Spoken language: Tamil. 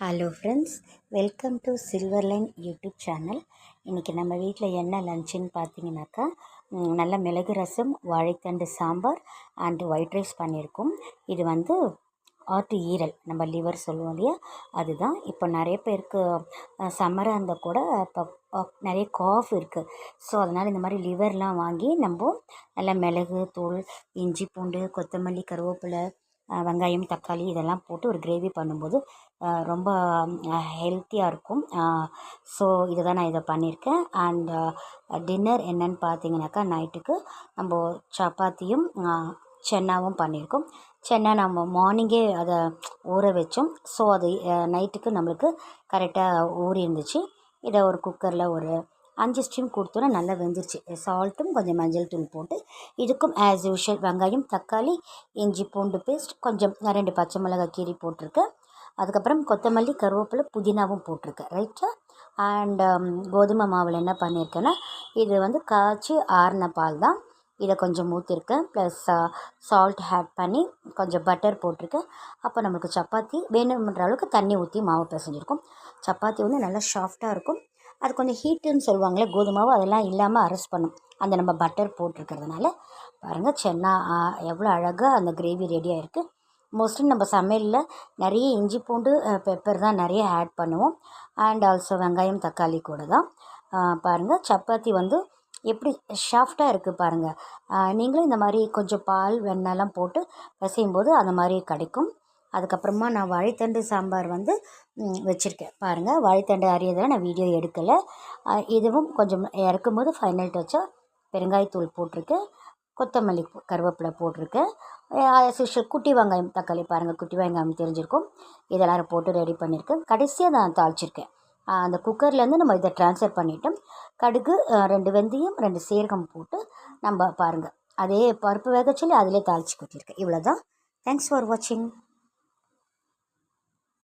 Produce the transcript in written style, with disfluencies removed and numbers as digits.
Hello friends, welcome to silver line YouTube channel. இன்றைக்கி நம்ம வீட்டில் என்ன லஞ்சுன்னு பார்த்தீங்கன்னாக்கா, நல்ல மிளகு ரசம், வாழைத்தண்டு சாம்பார் அண்டு ஒயிட் ரைஸ் பண்ணியிருக்கோம். இது வந்து ஆட்டு ஈரல், நம்ம லிவர் சொல்லுவோம் இல்லையா, அதுதான். இப்போ நிறைய பேருக்கு சம்மராக இருந்தால் கூட இப்போ நிறைய காஃப் இருக்குது. ஸோ அதனால் இந்த மாதிரி லிவர்லாம் வாங்கி நம்ம நல்லா மிளகு தூள், இஞ்சி பூண்டு, கொத்தமல்லி, கருவேப்பிலை, வெங்காயம், தக்காளி இதெல்லாம் போட்டு ஒரு கிரேவி பண்ணும்போது ரொம்ப ஹெல்த்தியாக இருக்கும். ஸோ இதை தான் நான் இதை பண்ணியிருக்கேன். அண்ட் டின்னர் என்னன்னு பார்த்தீங்கன்னாக்கா, நைட்டுக்கு நம்ம சப்பாத்தியும் சென்னாவும் பண்ணியிருக்கோம். சென்னா நம்ம மார்னிங்கே அதை ஊற வச்சோம். ஸோ அது நைட்டுக்கு நம்மளுக்கு கரெக்டாக ஊறி இருந்துச்சு. இதை ஒரு குக்கரில் ஒரு 5 ஸ்டீம் கொடுத்தோன்னா நல்லா வெந்துருச்சு. சால்ட்டும் கொஞ்சம் மஞ்சள் தூள் போட்டு இதுக்கும் ஆஸ் யூஷுவல் வெங்காயம், தக்காளி, இஞ்சி பூண்டு பேஸ்ட், கொஞ்சம் 2 பச்சை மிளகாய் கீரி போட்டிருக்கேன். அதுக்கப்புறம் கொத்தமல்லி, கருவேப்பிலை, புதினாவும் போட்டிருக்கேன். ரைட்டா? அண்ட் கோதுமை மாவில் என்ன பண்ணியிருக்கேன்னா, இது வந்து காய்ச்சி ஆறின பால் தான். இதை கொஞ்சம் ஊற்றிருக்கேன். ப்ளஸ் சால்ட் ஆட் பண்ணி கொஞ்சம் பட்டர் போட்டிருக்கேன். அப்போ நம்மளுக்கு சப்பாத்தி வேணுன்ற அளவுக்கு தண்ணி ஊற்றி மாவு பிசைஞ்சிருக்கும். சப்பாத்தி வந்து நல்லா சாஃப்டாக இருக்கும். அது கொஞ்சம் ஹீட்டுன்னு சொல்லுவாங்களே கோதுமாவு, அதெல்லாம் இல்லாமல் அரெஸ்ட் பண்ணும் அந்த நம்ம பட்டர் போட்டிருக்கிறதுனால. பாருங்கள், சென்னா எவ்வளோ அழகாக அந்த கிரேவி ரெடியாக இருக்குது. மோஸ்ட்லி நம்ம சமையலில் நிறைய இஞ்சி பூண்டு பெப்பர் தான் நிறைய ஆட் பண்ணுவோம். அண்ட் ஆல்சோ வெங்காயம், தக்காளி கூட தான். பாருங்கள், சப்பாத்தி வந்து எப்படி சாஃப்டாக இருக்குது பாருங்கள். நீங்களும் இந்த மாதிரி கொஞ்சம் பால், வெண்ணெய்லாம் போட்டு பிசையும்போது அந்த மாதிரி கிடைக்கும். அதுக்கப்புறமா நான் வாழைத்தண்டு சாம்பார் வந்து வச்சுருக்கேன். பாருங்கள், வாழைத்தண்டு அரியதெல்லாம் நான் வீடியோ எடுக்கலை. இதுவும் கொஞ்சம் இறக்கும்போது ஃபைனல் டச்சாக பெருங்காயத்தூள் போட்டிருக்கேன். கொத்தமல்லி, கருவேப்பிலை போட்டிருக்கேன். குட்டி வெங்காயம், தக்காளி பாருங்கள், குட்டி வெங்காயம் தெரிஞ்சிருக்கும். இதெல்லாம் போட்டு ரெடி பண்ணியிருக்கேன். கடைசியாக நான் தாளிச்சிருக்கேன். அந்த குக்கர்லேருந்து நம்ம இதை ட்ரான்ஸ்ஃபர் பண்ணிவிட்டோம். கடுகு, 2 வெந்தயம், 2 சீரகம் போட்டு நம்ம பாருங்கள் அதே பருப்பு வேக சொல்லி அதிலே தாளித்து கொட்டியிருக்கேன். இவ்வளோ தான். தேங்க்ஸ் ஃபார் வாட்சிங்.